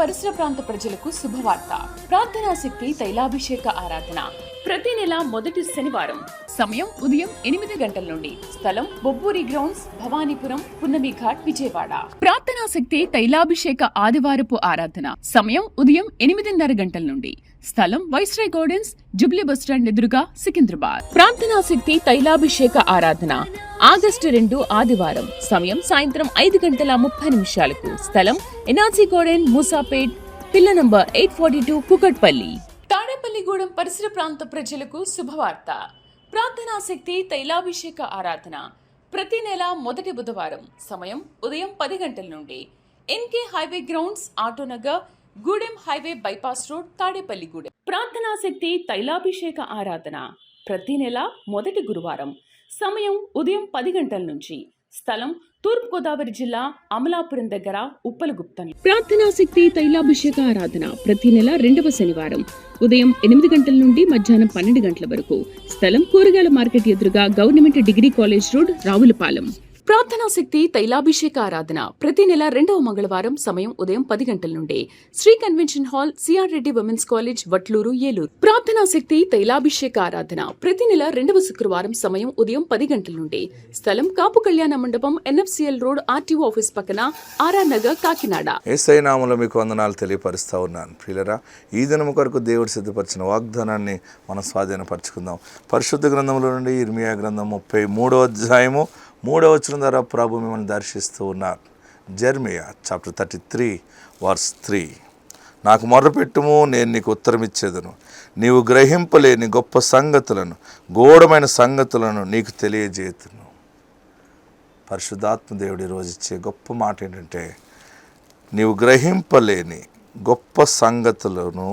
పరిసర ప్రాంత ప్రజలకు శుభవార్త. ప్రార్థనా శక్తి తైలాభిషేక ఆరాధన ప్రతి నెల మొదటి శనివారం. సమయం ఉదయం 8 గంటల నుండి. స్థలం బొబ్బూరి గ్రౌండ్స్, భవానీపురం, పున్నమి ఘాట్, విజయవాడ. ప్రార్థనా శక్తి తైలాభిషేక ఆదివారపు ఆరాధన సమయం ఉదయం 8:30 గంటల నుండి. స్థలం వైస్రాయ్ గార్డెన్స్, జుబ్లీ బస్టాండ్ ఎదురుగా, సికింద్రాబాద్. ప్రార్థనా శక్తి తైలాభిషేక ఆరాధన ఆగస్టు 2 ఆదివారం. సమయం సాయంత్రం 5:30 స్థలం ఎన్ఆర్సీ గార్డెన్, మూసాపేట్, పిల్ల నంబర్ 842, కుకట్పల్లి. తాడేపల్లిగూడెం పరిసర ప్రాంత ప్రజలకు శుభవార్త. ప్రార్థనా శక్తి తైలాభిషేక ఆరాధన ప్రతి నెల మొదటి బుధవారం. సమయం ఉదయం 10 గంటల నుండి. NK highway grounds, Autonagar, Gudem highway bypass road, Tadepalligudem. ప్రార్థనా శక్తి తైలాభిషేక ఆరాధన ప్రతి నెల మొదటి గురువారం. సమయం ఉదయం 10 గంటల నుంచి. స్థలం తూర్పుగోదావరి జిల్లా, అమలాపురం దగ్గర, ఉప్పలగుప్తం. ప్రార్థనా శక్తి తైలాభిషేక ఆరాధన ప్రతి నెల 2వ శనివారం. ఉదయం 8 గంటల నుండి మధ్యాహ్నం 12 గంటల వరకు. స్థలం కూరగాయల మార్కెట్ ఎదురుగా, government degree college road, Ravulapalem. ప్రార్థనా శక్తి తైలాభిషేక ఆరాధన ప్రతి నెల 2వ మంగళవారం. సమయం ఉదయం 10 గంటల నుండి. Sri convention hall, C R Reddy women's college, Vatluru, Eluru. ప్రార్థనా శక్తి తైలాభిషేక ఆరాధన ప్రతి నెల 2వ శుక్రవారం. సమయం ఉదయం 10 గంటల నుండి. స్థలం కాపు కళ్యాణ మండపం, ఎన్ఎఫ్సిఎల్ రోడ్, ఆర్టీఓ ఆఫీస్ పక్కన, ఆర్ఆర్ నగర్, కాకినాడ. యేసయ్య నామములో మీకు వందనాలు తెలియపరుస్తా ఉన్నాను. ప్రియులరా, ఈ దినము కొరకు దేవుడు సిద్ధపరిచిన వాగ్దానాన్ని మనం స్వాధీనపరచుకుందాం. పరిశుద్ధ గ్రంథంలో నుండి ఇర్మియా గ్రంథం 33వ అధ్యాయము 3వ వచనం ద్వారా ప్రభు మిమ్మల్ని దర్శిస్తూ ఉన్నారు. Jeremiah chapter 33 verse 3. నాకు మొర్రపెట్టుము, నేను నీకు ఉత్తరం ఇచ్చేదను. నీవు గ్రహింపలేని గొప్ప సంగతులను, గూఢమైన సంగతులను నీకు తెలియజేతును. పరిశుద్ధాత్మ దేవుడి రోజు ఇచ్చే గొప్ప మాట ఏంటంటే, నీవు గ్రహింపలేని గొప్ప సంగతులను,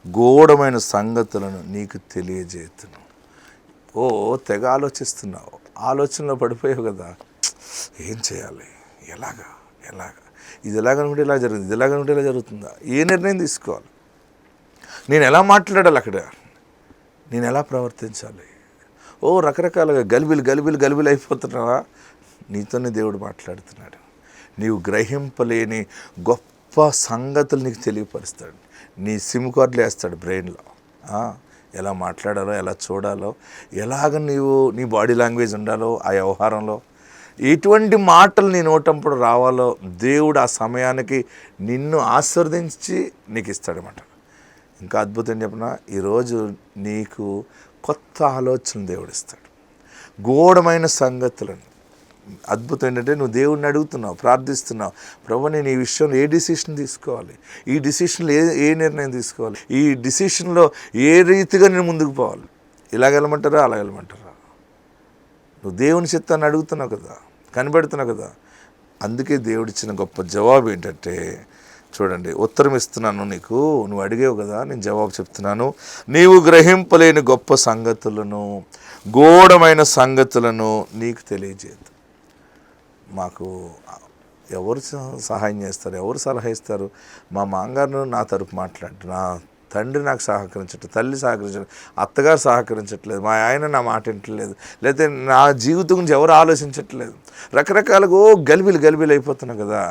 గూఢమైన సంగతులను నీకు తెలియజేతును. ఓ తెగ ఆలోచిస్తున్నావు, ఆలోచనలో పడిపోయావు కదా, ఏం చేయాలి, ఎలాగా ఇది ఎలాగనుకుంటే ఇలా జరుగుతుంది, ఇది ఎలాగనుకుంటే ఇలా జరుగుతుందా, ఏ నిర్ణయం తీసుకోవాలి, నేను ఎలా మాట్లాడాలి, అక్కడ నేను ఎలా ప్రవర్తించాలి, ఓ రకరకాలుగా గలిబిలి అయిపోతున్నావా? నీతోనే దేవుడు మాట్లాడుతున్నాడు. నీవు గ్రహింపలేని గొప్ప సంగతులు నీకు తెలియపరుస్తాడు. నీ సిమ్ కార్డులు వేస్తాడు బ్రెయిన్లో. ఎలా మాట్లాడాలో, ఎలా చూడాలో, ఎలాగ నీ బాడీ లాంగ్వేజ్ ఉండాలో ఆ వ్యవహారంలో, ఎటువంటి మాటలు నీ నోటంపుడు రావాలో దేవుడు ఆ సమయానికి నిన్ను ఆశీర్వదించి నీకు ఇస్తాడనమాట. ఇంకా అద్భుతం చెప్పిన, ఈరోజు నీకు కొత్త ఆలోచన దేవుడు ఇస్తాడు, గూఢమైన సంగతులను. అద్భుతం ఏంటంటే, నువ్వు దేవుడిని అడుగుతున్నావు, ప్రార్థిస్తున్నావు, ప్రభు నేను ఈ విషయంలో ఏ డిసిషన్ తీసుకోవాలి, ఈ డిసిషన్లో ఏ నిర్ణయం తీసుకోవాలి, ఈ డిసిషన్లో ఏ రీతిగా నేను ముందుకు పోవాలి, ఇలాగెళ్ళమంటారా అలాగెళ్ళమంటారా? నువ్వు దేవుని చిత్తాన్ని అడుగుతున్నావు కదా, కనిపెడుతున్నావు కదా. అందుకే దేవుడిచ్చిన గొప్ప జవాబు ఏంటంటే, చూడండి, ఉత్తరం ఇస్తున్నాను నీకు, నువ్వు అడిగేవు కదా, నేను జవాబు చెప్తున్నాను. నీవు గ్రహింపలేని గొప్ప సంగతులను, గూఢమైన సంగతులను నీకు తెలియజేయదు. మాకు ఎవరు సహాయం చేస్తారు, ఎవరు సలహా ఇస్తారు? మా మామగారు నా తరపు మాట్లాడు, నా తండ్రి నాకు సహకరించట్లేదు, తల్లి సహకరించట్లేదు, అత్తగారు సహకరించట్లేదు, మా ఆయన నా మాట వింటలేదు, లేకపోతే నా జీవితం గురించి ఎవరు ఆలోచించట్లేదు, రకరకాలుగా గలిబిలి అయిపోతున్నావు కదా.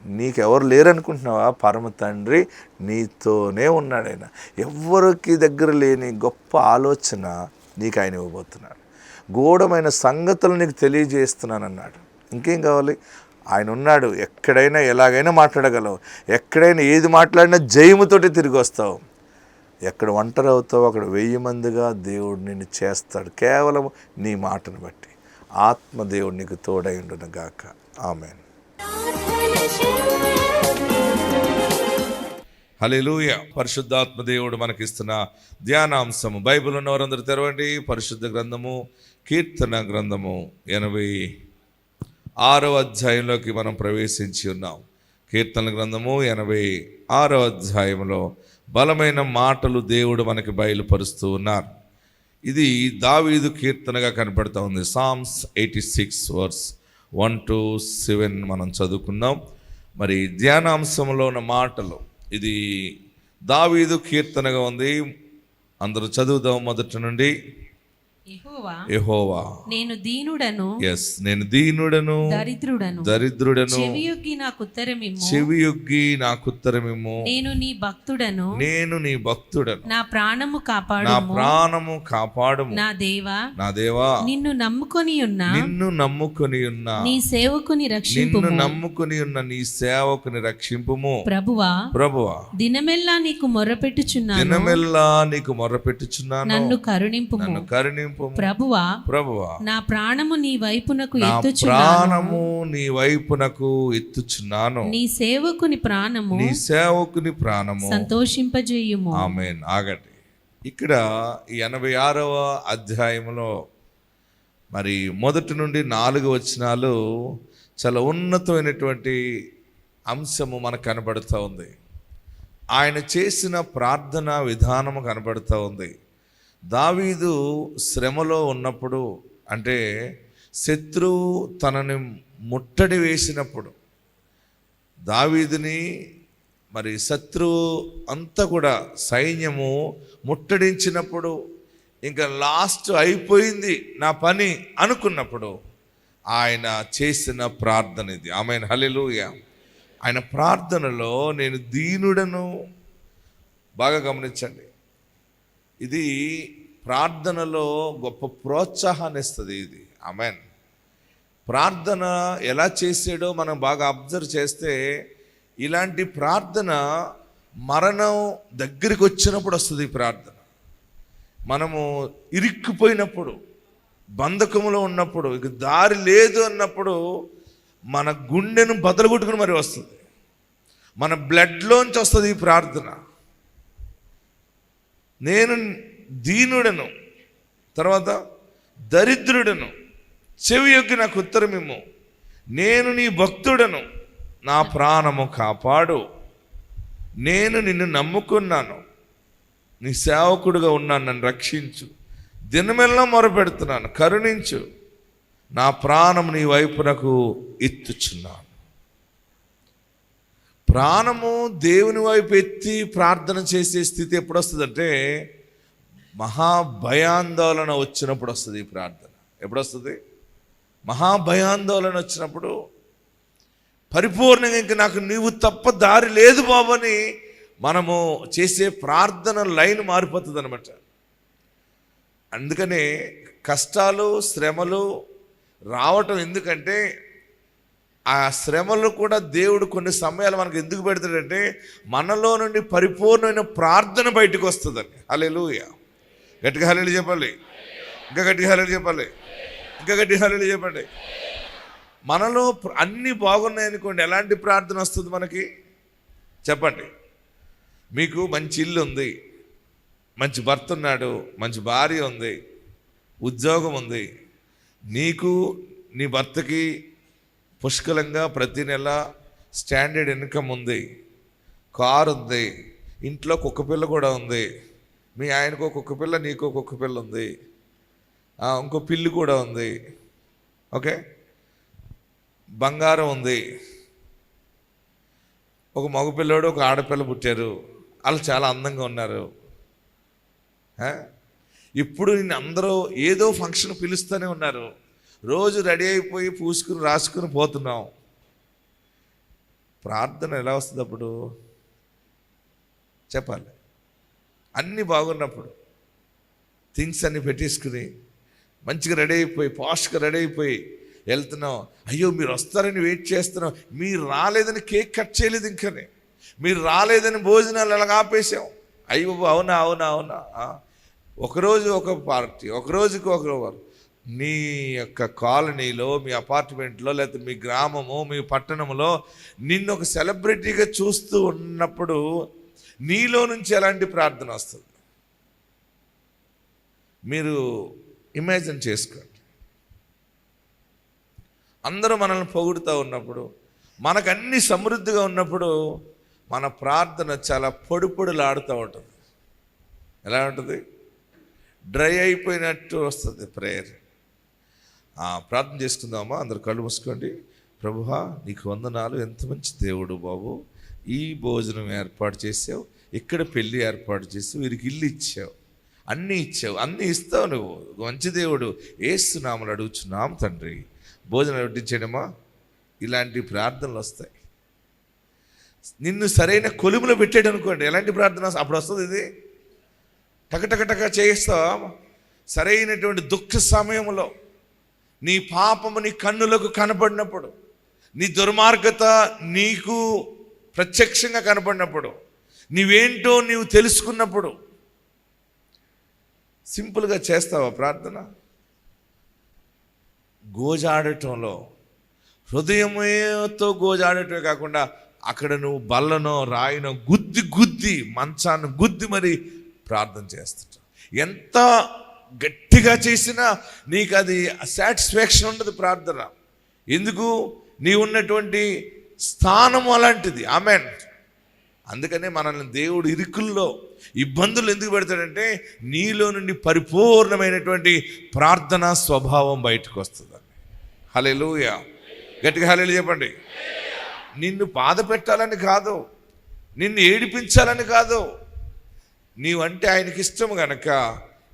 నీకెవరు లేరనుకుంటున్నావా? పరమ తండ్రి నీతోనే ఉన్నాడు. ఆయన ఎవరికి దగ్గర లేని గొప్ప ఆలోచన నీకు ఆయన ఇవ్వబోతున్నాడు. గూఢమైన సంగతులు నీకు తెలియజేస్తున్నాను అన్నాడు. ఇంకేం కావాలి? ఆయన ఉన్నాడు. ఎక్కడైనా ఎలాగైనా మాట్లాడగలవు, ఎక్కడైనా ఏది మాట్లాడినా జయముతోటి తిరిగి వస్తావు. ఎక్కడ ఒంటరి అవుతావు అక్కడ 1000 మందిగా దేవుడు నిన్ను చేస్తాడు, కేవలం నీ మాటను బట్టి. ఆత్మ దేవుడు నీకు తోడై ఉండును గాక. ఆమేన్. హల్లెలూయా. పరిశుద్ధాత్మ దేవుడు మనకిస్తున్న ధ్యానాంశము. బైబిల్ ఉన్నవారందరూ తెరవండి. పరిశుద్ధ గ్రంథము, కీర్తన గ్రంథము 86వ అధ్యాయంలోకి మనం ప్రవేశించి ఉన్నాం. కీర్తన గ్రంథము 86వ అధ్యాయంలో బలమైన మాటలు దేవుడు మనకి బయలుపరుస్తూ ఉన్నారు. ఇది దావీదు కీర్తనగా కనపడుతూ ఉంది. సామ్స్ 86 వర్స్ 1-7 మనం చదువుకుందాం. మరి ధ్యానాంశంలో ఉన్న మాటలు, ఇది దావీదు కీర్తనగా ఉంది. అందరూ చదువుదాం మొదటి నుండి. యెహోవా నేను దీనుడను, నేను దీనుడను, దరిద్రుడను, చెవియొగ్గి నాకు ఉత్తరమిమ్ము. నేను నీ భక్తుడను, నా ప్రాణము కాపాడుము. నా దేవా నిన్ను నమ్ముకొని ఉన్న నీ సేవకుని రక్షింపుము. ప్రభువా దినమెల్లా నీకు మొర్రపెట్టుచున్నాను, నన్ను కరుణింపుము. ప్రభువా నా ప్రాణము నీ వైపునకు ఎత్తుచున్నాను, నీ సేవకుని ప్రాణము సంతోషింపజేయుము. ఆమేన్. ఆగండి. ఇక్కడ ఈ 86వ అధ్యాయంలో మరి 1 నుండి 4 వచనాలు చాలా ఉన్నతమైనటువంటి అంశము మనకు కనబడుతూ ఉంది. ఆయన చేసిన ప్రార్థన విధానము కనబడుతూ ఉంది. దావీదు శ్రమలో ఉన్నప్పుడు, అంటే శత్రువు తనని ముట్టడి వేసినప్పుడు, దావీదుని మరి శత్రువు అంతా కూడా సైన్యము ముట్టడించినప్పుడు, ఇంకా లాస్ట్ అయిపోయింది నా పని అనుకున్నప్పుడు ఆయన చేసిన ప్రార్థన ఇది. ఆమేన్, హల్లెలూయా. ఆయన ప్రార్థనలో నేను దీనుడను, బాగా గమనించండి, ఇది ప్రార్థనలో గొప్ప ప్రోత్సాహాన్ని ఇస్తుంది ఇది. ఆమేన్. ప్రార్థన ఎలా చేసాడో మనం బాగా అబ్జర్వ్ చేస్తే, ఇలాంటి ప్రార్థన మరణం దగ్గరికి వచ్చినప్పుడు వస్తుంది. ఈ ప్రార్థన మనము ఇరుక్కుపోయినప్పుడు, బంధకములో ఉన్నప్పుడు, ఇక దారి లేదు అన్నప్పుడు మన గుండెను బదలగొట్టుకుని మరి వస్తుంది. మన బ్లడ్లోంచి వస్తుంది ఈ ప్రార్థన. నేను దీనుడను, తర్వాత దరిద్రుడను, చెవియొగ్గి నాకు ఉత్తరమిమ్ము. నేను నీ భక్తుడను, నా ప్రాణము కాపాడు. నేను నిన్ను నమ్ముకున్నాను, నీ సేవకుడుగా ఉన్నాను, నన్ను రక్షించు. దినమెల్లా మొరపెడుతున్నాను, కరుణించు. నా ప్రాణము నీ వైపునకు ఎత్తుచున్నాను. ప్రాణము దేవుని వైపు ఎత్తి ప్రార్థన చేసే స్థితి ఎప్పుడు వస్తుందంటే, మహాభయాందోళన వచ్చినప్పుడు వస్తుంది ఈ ప్రార్థన. ఎప్పుడు వస్తుంది? మహాభయాందోళన వచ్చినప్పుడు, పరిపూర్ణంగా ఇంక నాకు నీవు తప్ప దారి లేదు బాబు అని మనము చేసే ప్రార్థన లైన్ మారిపోతుంది అనమాట. అందుకనే కష్టాలు, శ్రమలు రావటం ఎందుకంటే, ఆ శ్రమలు కూడా దేవుడు కొన్ని సమయాలు మనకు ఎందుకు పెడతాడంటే, మనలో నుండి పరిపూర్ణమైన ప్రార్థన బయటకు వస్తుందని. హల్లెలూయా. గట్టిగా హల్లెలూయా చెప్పాలి, ఇంకా గట్టిగా హల్లెలూయా చెప్పాలి, ఇంకా గట్టిగా హల్లెలూయా చెప్పండి. మనలో అన్నీ బాగున్నాయి అనుకోండి, ఎలాంటి ప్రార్థన వస్తుంది మనకి చెప్పండి? మీకు మంచి ఇల్లు ఉంది, మంచి భర్త ఉన్నాడు, మంచి భార్య ఉంది, ఉద్యోగం ఉంది, నీకు నీ భర్తకి పుష్కలంగా ప్రతి నెల స్టాండర్డ్ ఇన్కమ్ ఉంది, కారు ఉంది, ఇంట్లో కుక్క పిల్ల కూడా ఉంది, మీ ఆయనకు కుక్క పిల్ల, నీకు కుక్క పిల్ల ఉంది, ఇంకో పిల్లి కూడా ఉంది, ఓకే, బంగారం ఉంది, ఒక మగపిల్లడు ఒక ఆడపిల్ల పుట్టారు, వాళ్ళు చాలా అందంగా ఉన్నారు. ఇప్పుడు నేను అందరూ ఏదో ఫంక్షన్ పిలుస్తూనే ఉన్నారు, రోజు రెడీ అయిపోయి పూసుకుని రాసుకుని పోతున్నాం. ప్రార్థన ఎలా వస్తుంది అప్పుడు చెప్పాలి? అన్నీ బాగున్నప్పుడు థింగ్స్ అన్నీ పెట్టేసుకుని మంచిగా రెడీ అయిపోయి, పాష్గా రెడీ అయిపోయి వెళ్తున్నాం. అయ్యో మీరు వస్తారని వెయిట్ చేస్తున్నాం, మీరు రాలేదని కేక్ కట్ చేయలేదు, ఇంకనే మీరు రాలేదని భోజనాలు ఎలాగ ఆపేసాం. అయ్యో అవునా అవునా అవునా, ఒకరోజు ఒక పార్టీ, ఒకరోజుకి ఒకరు. నీ యొక్క కాలనీలో, మీ అపార్ట్మెంట్లో, లేకపోతే మీ గ్రామము, మీ పట్టణంలో నిన్ను ఒక సెలబ్రిటీగా చూస్తూ ఉన్నప్పుడు నీలో నుంచి ఎలాంటి ప్రార్థన వస్తుంది మీరు ఇమాజిన్ చేసుకోండి. అందరూ మనల్ని పొగుడుతూ ఉన్నప్పుడు, మనకు అన్ని సమృద్ధిగా ఉన్నప్పుడు మన ప్రార్థన చాలా పొడిలాడుతూ ఉంటుంది. ఎలా ఉంటుంది? డ్రై అయిపోయినట్టు వస్తుంది ప్రేయర్. ప్రార్థన చేసుకుందామా? అందరు కళ్ళు మూసుకోండి. ప్రభువా నీకు వందనాలు, ఎంత మంచి దేవుడు బాబు, ఈ భోజనం ఏర్పాటు చేసావు, ఇక్కడ పెళ్ళి ఏర్పాటు చేసావు, వీరికి ఇల్లు ఇచ్చావు, అన్నీ ఇచ్చావు, అన్నీ ఇస్తావు నువ్వు, మంచి దేవుడు. యేసు నామములో అడుగుచున్నాం తండ్రి, భోజనం వడ్డించేయడమా. ఇలాంటి ప్రార్థనలు వస్తాయి. నిన్ను సరైన కొలుములో పెట్టాడు అనుకోండి, ఎలాంటి ప్రార్థన అప్పుడు వస్తుంది. ఇది టకటకటక చేయిస్తావా? సరైనటువంటి దుఃఖ సమయంలో నీ పాపము నీ కన్నులకు కనపడినప్పుడు, నీ దుర్మార్గత నీకు ప్రత్యక్షంగా కనపడినప్పుడు, నీవేంటో నీవు తెలుసుకున్నప్పుడు సింపుల్గా చేస్తావా ప్రార్థన? గోజాడటంలో హృదయమేతో గోజాడటమే కాకుండా అక్కడ నువ్వు బల్లనో రాయినో గుద్ది మంచాన్ని గుద్ది మరి ప్రార్థన చేస్తుంటావు. ఎంత గట్టిగా చేసినా నీకు అది సాటిస్ఫాక్షన్ ఉండదు ప్రార్థన. ఎందుకు? నీ ఉన్నటువంటి స్థానము అలాంటిది. ఆమెన్. అందుకనే మనల్ని దేవుడు ఇరుకుల్లో, ఇబ్బందులు ఎందుకు పెడతాడంటే నీలో నుండి పరిపూర్ణమైనటువంటి ప్రార్థనా స్వభావం బయటకు వస్తుందండి. హల్లెలూయా. గట్టిగా హల్లెలూయా చెప్పండి. నిన్ను బాధ పెట్టాలని కాదు, నిన్ను ఏడిపించాలని కాదు, నీవంటే ఆయనకి ఇష్టం గనక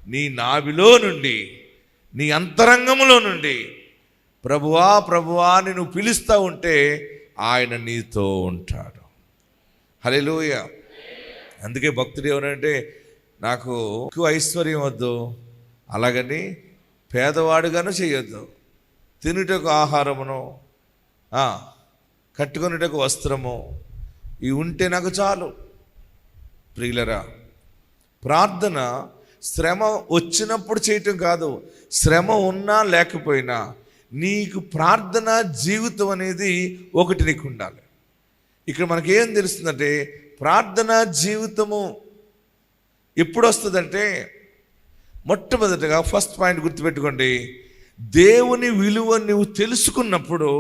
నీ నాభిలో నుండి, నీ అంతరంగంలో నుండి ప్రభువా ప్రభువా అని నువ్వు పిలుస్తూ ఉంటే ఆయన నీతో ఉంటాడు. హల్లెలూయా. అందుకే భక్తుడు ఎవరంటే నాకు ఎక్కువ ఐశ్వర్యం వద్దు, అలాగని పేదవాడుగాను చేయొద్దు, తినుటకు ఆహారమును కట్టుకొనుటకు వస్త్రము ఇవి ఉంటే నాకు చాలు. ప్రియులరా, ప్రార్థన శ్రమ వచ్చినప్పుడు చేయటం కాదు, శ్రమ ఉన్నా లేకపోయినా నీకు ప్రార్థన జీవితం అనేది ఒకటి నీకు ఉండాలి. ఇక్కడ మనకేం తెలుస్తుందంటే ప్రార్థన జీవితము ఎప్పుడు వస్తుందంటే, మొట్టమొదటిగా ఫస్ట్ పాయింట్ గుర్తుపెట్టుకోండి, దేవుని విలువ నువ్వు తెలుసుకున్నప్పుడు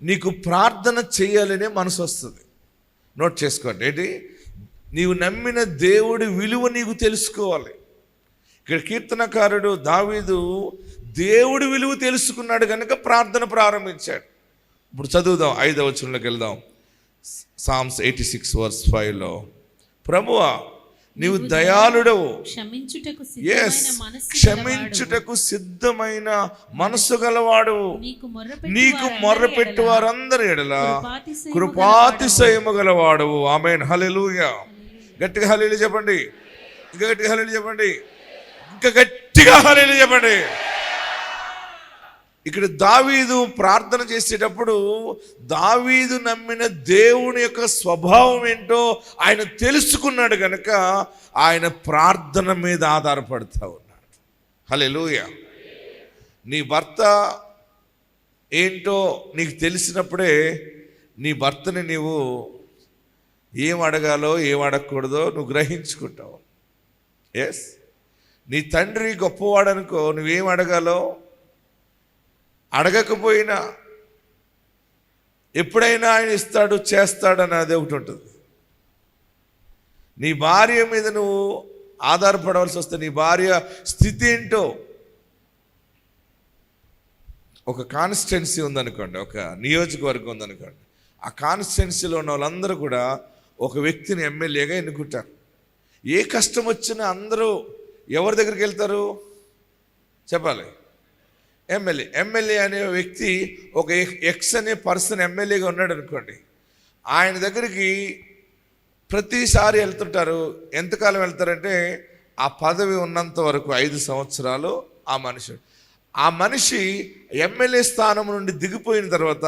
నీకు ప్రార్థన చేయాలనే మనసు వస్తుంది. నోట్ చేసుకోండి. ఏంటి? నీవు నమ్మిన దేవుడి విలువ నీకు తెలుసుకోవాలి. ఇక్కడ కీర్తనకారుడు దావీదు దేవుడి విలువ తెలుసుకున్నాడు కనుక ప్రార్థన ప్రారంభించాడు. ఇప్పుడు చదువుదాం, 5వ వచనంలోకి వెళ్దాం. Psalms 86:5 ప్రభువా నీవు దయాళుడవు, క్షమించుటకు సిద్ధమైన మనస్సు గలవాడు, నీకు మొర్రపెట్టు వారందరి ఎడల కృపాతిశయము గలవాడవు. ఆమేన్. హల్లెలూయా. గట్టిగా హల్లెలూయా చెప్పండి. ఇంకా గట్టిగా హల్లెలూయా చెప్పండి. ఇంకా గట్టిగా హల్లెలూయా చెప్పండి. ఇక్కడ దావీదు ప్రార్థన చేసేటప్పుడు దావీదు నమ్మిన దేవుని యొక్క స్వభావం ఏంటో ఆయన తెలుసుకున్నాడు కనుక ఆయన ప్రార్థన మీద ఆధారపడుతూ ఉన్నాడు. హల్లెలూయా. నీ భర్త ఏంటో నీకు తెలిసినప్పుడే నీ భర్తని నీవు ఏం అడగాలో ఏం అడగకూడదో నువ్వు గ్రహించుకుంటావు. ఎస్, నీ తండ్రి గొప్పవాడనుకో, నువ్వేం అడగాలో అడగకపోయినా ఎప్పుడైనా ఆయన ఇస్తాడు, చేస్తాడని అదే ఒకటి ఉంటుంది. నీ భార్య మీద నువ్వు ఆధారపడవలసి వస్తే నీ భార్య స్థితి ఏంటో, ఒక కాన్స్టిట్యున్సీ ఉందనుకోండి, ఒక నియోజకవర్గం ఉందనుకోండి, ఆ కాన్స్టిట్యున్సీలో ఉన్న వాళ్ళందరూ కూడా ఒక వ్యక్తిని ఎమ్మెల్యేగా ఎన్నుకుంటారు. ఏ కష్టం వచ్చినా అందరూ ఎవరి దగ్గరికి వెళ్తారు చెప్పాలి? ఎమ్మెల్యే అనే వ్యక్తి, ఒక ఎక్స్ అనే పర్సన్ ఎమ్మెల్యేగా ఉన్నాడు అనుకోండి, ఆయన దగ్గరికి ప్రతిసారి వెళ్తుంటారు. ఎంతకాలం వెళ్తారంటే ఆ పదవి ఉన్నంత వరకు 5 సంవత్సరాలు ఆ మనిషి ఎమ్మెల్యే స్థానం నుండి దిగిపోయిన తర్వాత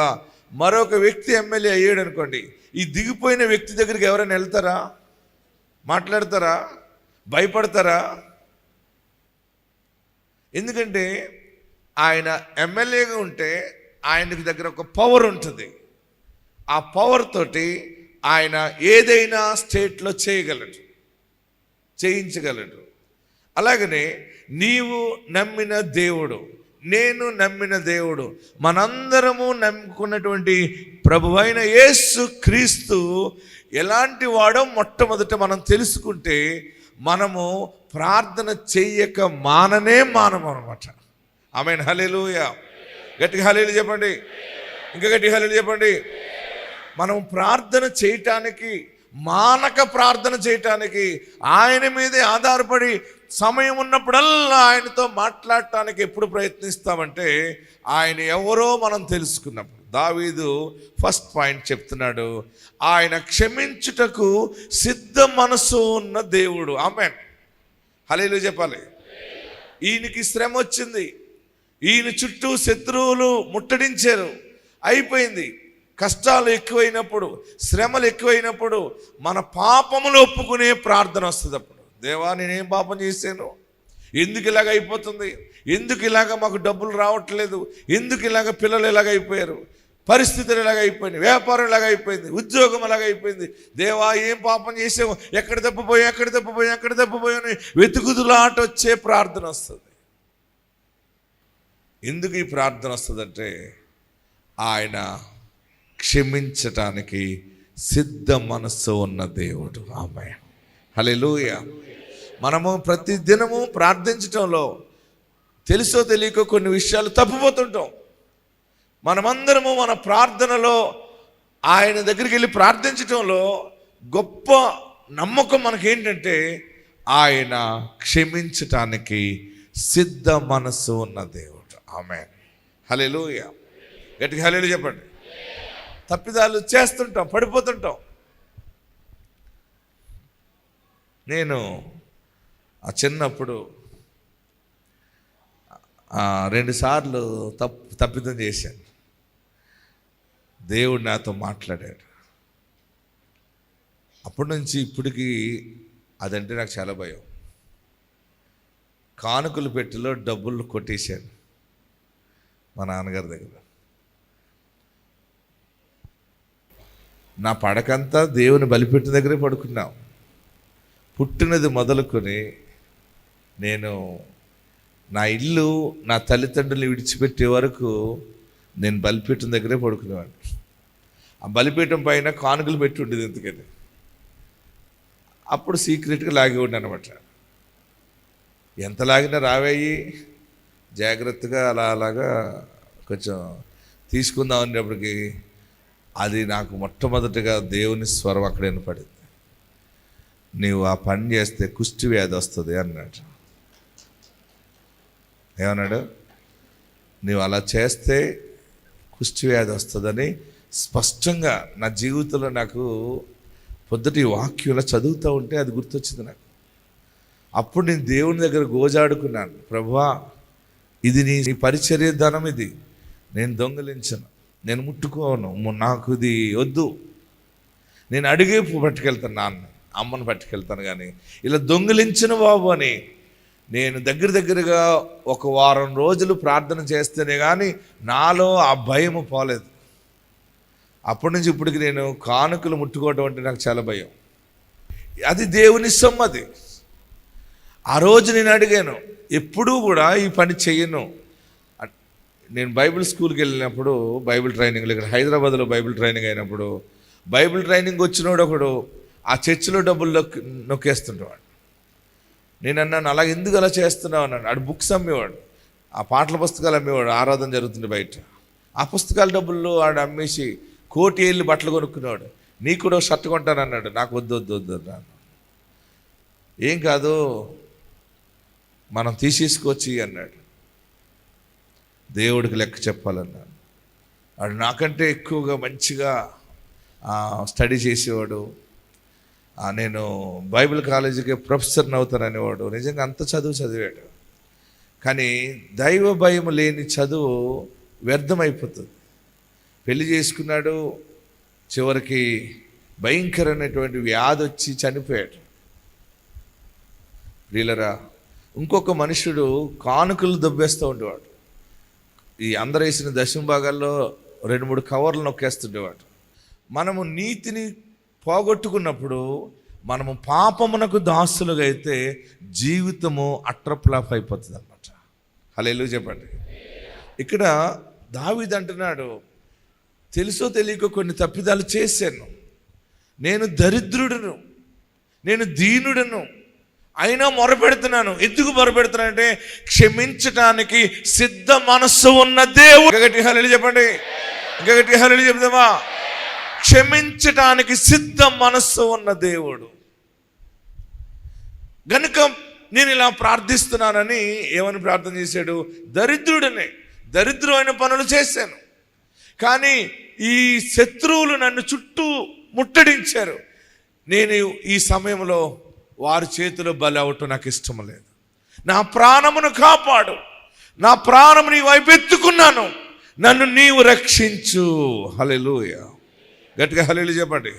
మరొక వ్యక్తి ఎమ్మెల్యే అయ్యాడు అనుకోండి, ఈ దిగిపోయిన వ్యక్తి దగ్గరికి ఎవరైనా వెళ్తారా? మాట్లాడతారా? భయపడతారా? ఎందుకంటే ఆయన ఎమ్మెల్యేగా ఉంటే ఆయనకి దగ్గర ఒక పవర్ ఉంటుంది. ఆ పవర్ తోటి ఆయన ఏదైనా స్టేట్లో చేయించగలడు. అలాగనే నీవు నమ్మిన దేవుడు, నేను నమ్మిన దేవుడు, మనందరము నమ్ముకున్నటువంటి ప్రభువైన యేసు క్రీస్తు ఎలాంటి వాడో మొట్టమొదట మనం తెలుసుకుంటే మనము ప్రార్థన చెయ్యక మానము అనమాట. ఆమేన్. హల్లెలూయా. గట్టిగా హల్లెలూయా చెప్పండి. ఇంకా గట్టిగా హల్లెలూయా చెప్పండి. మనం ప్రార్థన చేయటానికి, మానక ప్రార్థన చేయటానికి, ఆయన మీదే ఆధారపడి సమయం ఉన్నప్పుడల్లా ఆయనతో మాట్లాడటానికి ఎప్పుడు ప్రయత్నిస్తామంటే ఆయన ఎవరో మనం తెలుసుకున్నప్పుడు. దావీదు ఫస్ట్ పాయింట్ చెప్తున్నాడు, ఆయన క్షమించుటకు సిద్ధ మనసు ఉన్న దేవుడు. ఆమేన్, హల్లెలూయా చెప్పాలి. ఈయనకి శ్రమ వచ్చింది, ఈయన చుట్టూ శత్రువులు ముట్టడించారు, అయిపోయింది. కష్టాలు ఎక్కువైనప్పుడు, శ్రమలు ఎక్కువైనప్పుడు మన పాపములు ఒప్పుకునే ప్రార్థన వస్తుంది. అప్పుడు దేవా నేనేం పాపం చేశాను, ఎందుకు ఇలాగ అయిపోతుంది, ఎందుకు ఇలాగ మాకు డబ్బులు రావట్లేదు, ఎందుకు ఇలాగ పిల్లలు ఇలాగ అయిపోయారు, పరిస్థితులు ఇలాగ అయిపోయినాయి, వ్యాపారం ఇలాగ అయిపోయింది, ఉద్యోగం ఇలాగ అయిపోయింది, దేవా ఏం పాపం చేసావు, ఎక్కడ తప్పిపోయావు వెతుకుదులాట వచ్చే ప్రార్థన వస్తుంది. ఎందుకు ఈ ప్రార్థన వస్తుందంటే ఆయన క్షమించటానికి సిద్ధ మనస్సు ఉన్న దేవుడు. ఆమేన్, హల్లెలూయా. మనము ప్రతి దినము ప్రార్థించటంలో తెలుసో తెలియకో కొన్ని విషయాలు తప్పిపోతుంటాం. మనమందరము మన ప్రార్థనలో ఆయన దగ్గరికి వెళ్ళి ప్రార్థించటంలో గొప్ప నమ్మకం మనకేంటంటే ఆయన క్షమించటానికి సిద్ధ మనస్సు ఉన్న దేవుడు. ఆమేన్, హల్లెలూయా. గట్టిగా హల్లెలూయా చెప్పండి. తప్పిదాలు చేస్తుంటాం, పడిపోతుంటాం. నేను చిన్నప్పుడు 2 సార్లు తప్పిదం చేశాను. దేవుడు నాతో మాట్లాడాడు. అప్పటి నుంచి ఇప్పటికీ అదంటే నాకు చాలా భయం. కానుకల పెట్టెలో డబ్బులు కొట్టేశాను మా నాన్నగారి దగ్గర. నా పడకంతా దేవుని బలిపెట్టిన దగ్గరే పడుకున్నాం. పుట్టినది మొదలుకొని నేను నా ఇల్లు నా తల్లిదండ్రులు విడిచిపెట్టే వరకు నేను బలిపీఠం దగ్గరే పడుకునేవాడిని. ఆ బలిపీఠం పైన కానుకలు పెట్టి ఉండేది. ఎందుకని అప్పుడు సీక్రెట్గా లాగి ఉండి అనమాట. ఎంత లాగినా రావేయి, జాగ్రత్తగా అలాగా కొంచెం తీసుకుందాం అనేటప్పటికి అది నాకు మొట్టమొదటిగా దేవుని స్వరం అక్కడ వినపడింది. నీవు ఆ పని చేస్తే కుష్టి వ్యాధి వస్తుంది అన్నాడు. ఏమన్నాడు? నీవు అలా చేస్తే కుష్టి వ్యాధి వస్తుందని స్పష్టంగా నా జీవితంలో నాకు పొద్దుటి వాక్యంలో చదువుతూ ఉంటే అది గుర్తొచ్చింది నాకు. అప్పుడు నేను దేవుని దగ్గర గోజాడుకున్నాను, ప్రభువా ఇది నీ పరిచర్య ధనం, ఇది నేను దొంగలించను, నేను ముట్టుకోను, నాకు ఇది వద్దు, నేను అడిగే పట్టుకెళ్తాను, నాన్న అమ్మను పట్టుకెళ్తాను, కానీ ఇలా దొంగిలించిన బాబు అని నేను దగ్గరగా 1 వారం రోజులు ప్రార్థన చేస్తేనే కానీ నాలో ఆ భయము పోలేదు. అప్పటి నుంచి ఇప్పటికి నేను కానుకలు ముట్టుకోవడం అంటే నాకు చాలా భయం. అది దేవుని సొమ్మది. ఆ రోజు నేను అడిగాను, ఎప్పుడూ కూడా ఈ పని చెయ్యను. నేను బైబిల్ స్కూల్కి వెళ్ళినప్పుడు బైబిల్ ట్రైనింగ్లో, ఇక్కడ హైదరాబాద్లో బైబిల్ ట్రైనింగ్ అయినప్పుడు బైబిల్ ట్రైనింగ్ వచ్చినోడు ఒకడు ఆ చర్చిలో డబ్బులు నొక్కేస్తుంటాడు. నేను అన్నాను, అలా ఎందుకు అలా చేస్తున్నావు అన్నాడు. ఆడు బుక్స్ అమ్మేవాడు, ఆ పాటల పుస్తకాలు అమ్మేవాడు, ఆరాధన జరుగుతుంది బయట. ఆ పుస్తకాల డబ్బుల్లో ఆడు అమ్మేసి 1 కోటి ఏళ్ళు బట్టలు కొనుక్కునేవాడు. నీకు కూడా షర్ట్ కొంటాను అన్నాడు. నాకు వద్దు అన్నాను. ఏం కాదు మనం తీసేసుకోవచ్చు అన్నాడు. దేవుడికి లెక్క చెప్పాలన్నాడు. వాడు నాకంటే ఎక్కువగా మంచిగా స్టడీ చేసేవాడు. నేను బైబిల్ కాలేజీకి ప్రొఫెసర్ని అవుతాననేవాడు. నిజంగా అంత చదువు చదివాడు. కానీ దైవ భయం లేని చదువు వ్యర్థమైపోతుంది. పెళ్లి చేసుకున్నాడు, చివరికి భయంకరమైనటువంటి వ్యాధి వచ్చి చనిపోయాడు. ప్రియులరా, ఇంకొక మనుషుడు కానుకలు దొబ్బేస్తూ ఉండేవాడు. ఈ అందరూ వేసిన దశమ భాగాల్లో 2-3 కవర్లు నొక్కేస్తుండేవాడు. మనము నీతిని పోగొట్టుకున్నప్పుడు మనము పాపమునకు దాసులుగా అయితే జీవితము అట్రప్లాప్ అయిపోతుంది అనమాట. హల్లెలూయా చెప్పండి. ఇక్కడ దావీదు అంటున్నాడు, తెలుసో తెలియక కొన్ని తప్పిదాలు చేశాను, నేను దరిద్రుడును, నేను దీనుడను, అయినా మొరపెడుతున్నాను. ఎందుకు మొరపెడుతున్నానంటే క్షమించటానికి సిద్ధ మనస్సు ఉన్న దేవుడు. గట్టిగా హల్లెలూయా చెప్పండి, ఇంకా గట్టిగా హల్లెలూయా చెప్దామా? క్షమించటానికి సిద్ధ మనస్సు ఉన్న దేవుడు గనుక నేను ఇలా ప్రార్థిస్తున్నానని ఏమని ప్రార్థన చేశాడు? దరిద్రమైన పనులు చేశాను, కానీ ఈ శత్రువులు నన్ను చుట్టూ ముట్టడించారు. నేను ఈ సమయంలో వారి చేతిలో బలి అవటం నాకు ఇష్టం లేదు. నా ప్రాణమును కాపాడు, నా ప్రాణము నీ వైపు ఎత్తుకున్నాను, నన్ను నీవు రక్షించు. హల్లెలూయా. గట్టిగా హల్లెలూయా చెప్పండి,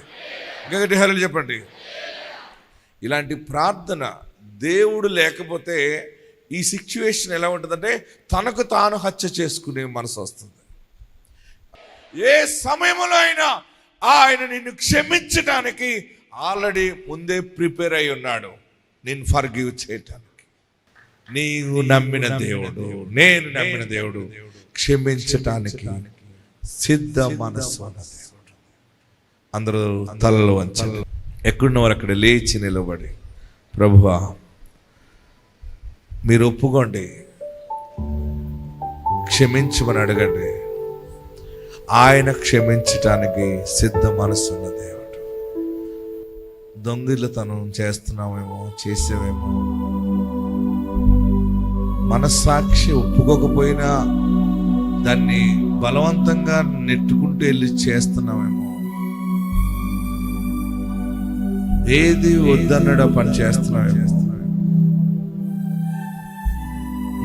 గట్టిగా హల్లెలూయా చెప్పండి. ఇలాంటి ప్రార్థన దేవుడు లేకపోతే ఈ సిచ్యువేషన్ ఎలా ఉంటుందంటే తనకు తాను హత్య చేసుకునే మనసు వస్తుంది. ఏ సమయంలో అయినా ఆయన నిన్ను క్షమించటానికి ఆల్రెడీ ముందే ప్రిపేర్ అయి ఉన్నాడు, నిన్ను ఫర్గివ్ చేయటానికి. నీవు నమ్మిన దేవుడు, నేను నమ్మిన దేవుడు క్షమించటానికి సిద్ధ మనసు ఉన్న దేవుడు. అందరూ తలలు వంచండి, ఎక్కడున్నవారు అక్కడ లేచి నిలబడి, ప్రభువా మీరు ఒప్పుకోండి, క్షమించమని అడగండి. ఆయన క్షమించటానికి సిద్ధ మనసున్న దేవుడు. దొంగిలతనం చేస్తున్నామేమో, చేసేవేమో, మనస్సాక్షి ఒప్పుకోకపోయినా దాన్ని బలవంతంగా నెట్టుకుంటూ వెళ్ళి చేస్తున్నామేమో, ఏది వద్దన్నడ పని చేస్తున్నామేమో.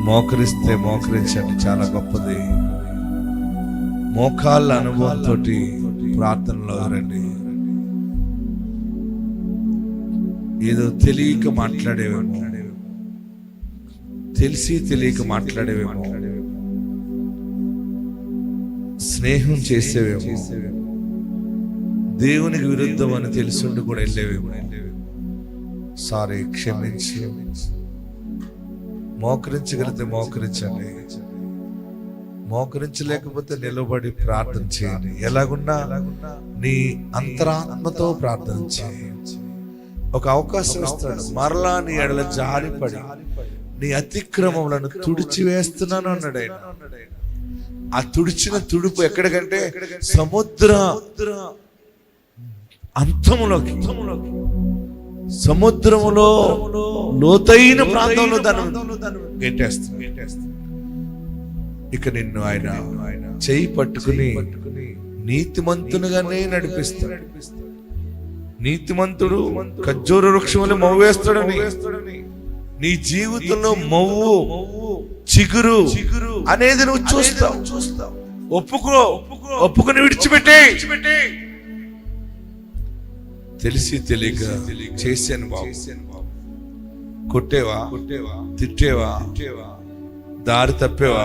మోకరిస్తే మోకరించండి, చాలా గొప్పది. మోకాళ్ళ అనుభవంతో ప్రార్థనలో రండి. ఏదో తెలియక మాట్లాడేవేమో, తెలిసి తెలియక మాట్లాడేవేమో, స్నేహం చేసేవేమో, దేవునికి విరుద్ధం అని తెలుసుండి కూడా వెళ్ళేవేమో. సారీ, క్షమించి. మోకరించగలిగితే మోకరించండి, మోకరించలేకపోతే నిలబడి ప్రార్థన చేయండి. ఎలాగున్నా నీ అంతరాత్మతో ప్రార్థన చేయండి. ఒక అవకాశం ఇస్తాడు, మరలా నీ ఎడల జారిపడి నీ అతిక్రమములను తుడిచివేస్తున్నాను అన్నాడు ఆయన. ఆ తుడిచిన తుడుపు ఎక్కడికంటే సముద్ర అంతములోకి, సముద్రములో లోతైన ప్రాంతంలో దాన్ని గెట్టేస్తాడు. ఇక నిన్ను ఆయన చేయి పట్టుకుని నీతిమంతునిగానే నడిపిస్తాడు. నీతిమంతుడు ఖర్జూర వృక్షంలో మవ్వు వేస్తాడని, నీ జీవితంలో మవ్వు చిగురు అనేది నువ్వు చూస్తావు. ఒప్పుకుని విడిచిపెట్టే. తెలిసి తెలియక చేశాను బాబు, కొట్టేవా, తిట్టేవా, దారి తప్పేవా,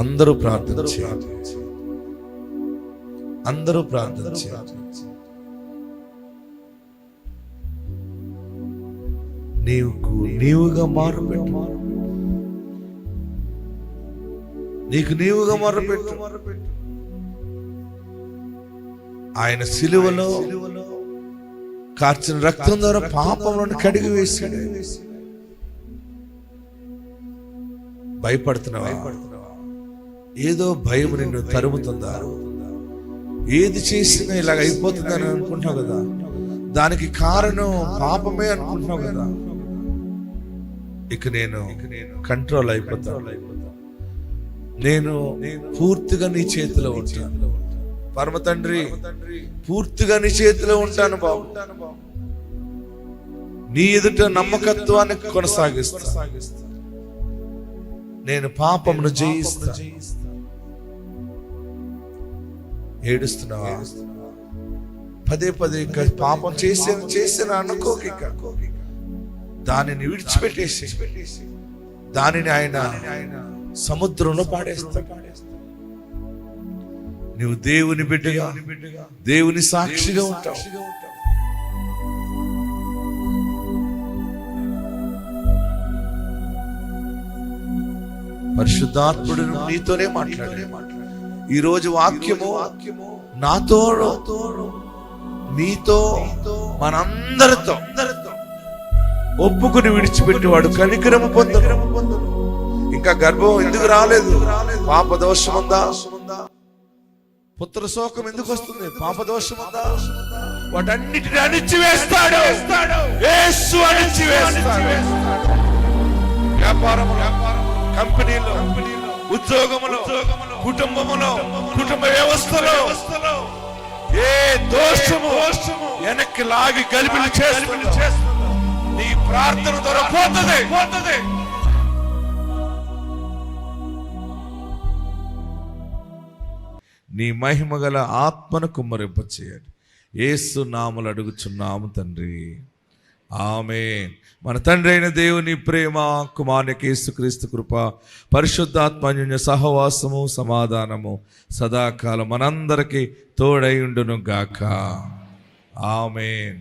అందరూ ప్రార్థన చేయాలి, అందరూ ప్రార్థన చేయాలి. నీవుగా మారుపెట్టు, నీకు నీవుగా మారుపెట్టు. ఆయన సిలువలో కార్చిన రక్తం ద్వారా పాపంలోని కడిగి వేసాడు. భయపడుతున్నావా? ఏదో భయం నిన్ను తరుముతుందా? ఏది చేసినా ఇలాగ అయిపోతుందని అనుకుంటున్నావు కదా, దానికి కారణం పాపమే అనుకుంటున్నావు కదా. ఇక నేను కంట్రోల్ అయిపోతాను, నేను పూర్తిగా నీ చేతిలో ఉంటాను. పరమ తండ్రి, పూర్తిగా నీ చేతిలో ఉంటాను బాబు. నీ ఎదుట నమ్మకత్వాన్ని కొనసాగిస్తా. నేను పాపమును జయిస్తా. ఏడుస్తున్నావా? పదే పదే పాపం చేసిన అనుకోక దానిని విడిచిపెట్టేసి దానిని ఆయన సముద్రంలో పాడేస్తా. నువ్వు దేవుని బిడ్డగా, దేవుని సాక్షిగా ఉంటావు. పరిశుద్ధాత్ముడు నీతోనే మాట్లాడే. ఈరోజు వాక్యము నాతో, నీతో, మనందరితో. ఒప్పుకుని విడిచిపెట్టేవాడు కనికరము పొందడు. ఇంకా గర్భం ఎందుకు రాలేదు? పాప దోషముందా? పుత్ర శోకం ఎందుకు వస్తుంది? పాప దోషముందా? వాటన్నిటిని అణిచివేస్తాడు. యేసు అణిచివేస్తాడు. వ్యాపారములో, కంపెనీలో, ఉద్యోగములో, కుటుంబములో, కుటుంబ వ్యవస్థలో ఏ దోషము వెనక్కి లాగి గలిబిలి చేస్తుందో నీ ప్రార్థన ద్వారా పోతుంది. నీ మహిమ గల ఆత్మను కుమ్మరింప చేయండి. యేసు నామములో అడుగుచున్నాము తండ్రి, ఆమేన్. మన తండ్రి అయిన దేవుని ప్రేమ, కుమారునికి యేసుక్రీస్తు కృప, పరిశుద్ధాత్మన్య సహవాసము, సమాధానము సదాకాలం మనందరికీ తోడై ఉండును గాక. ఆమేన్.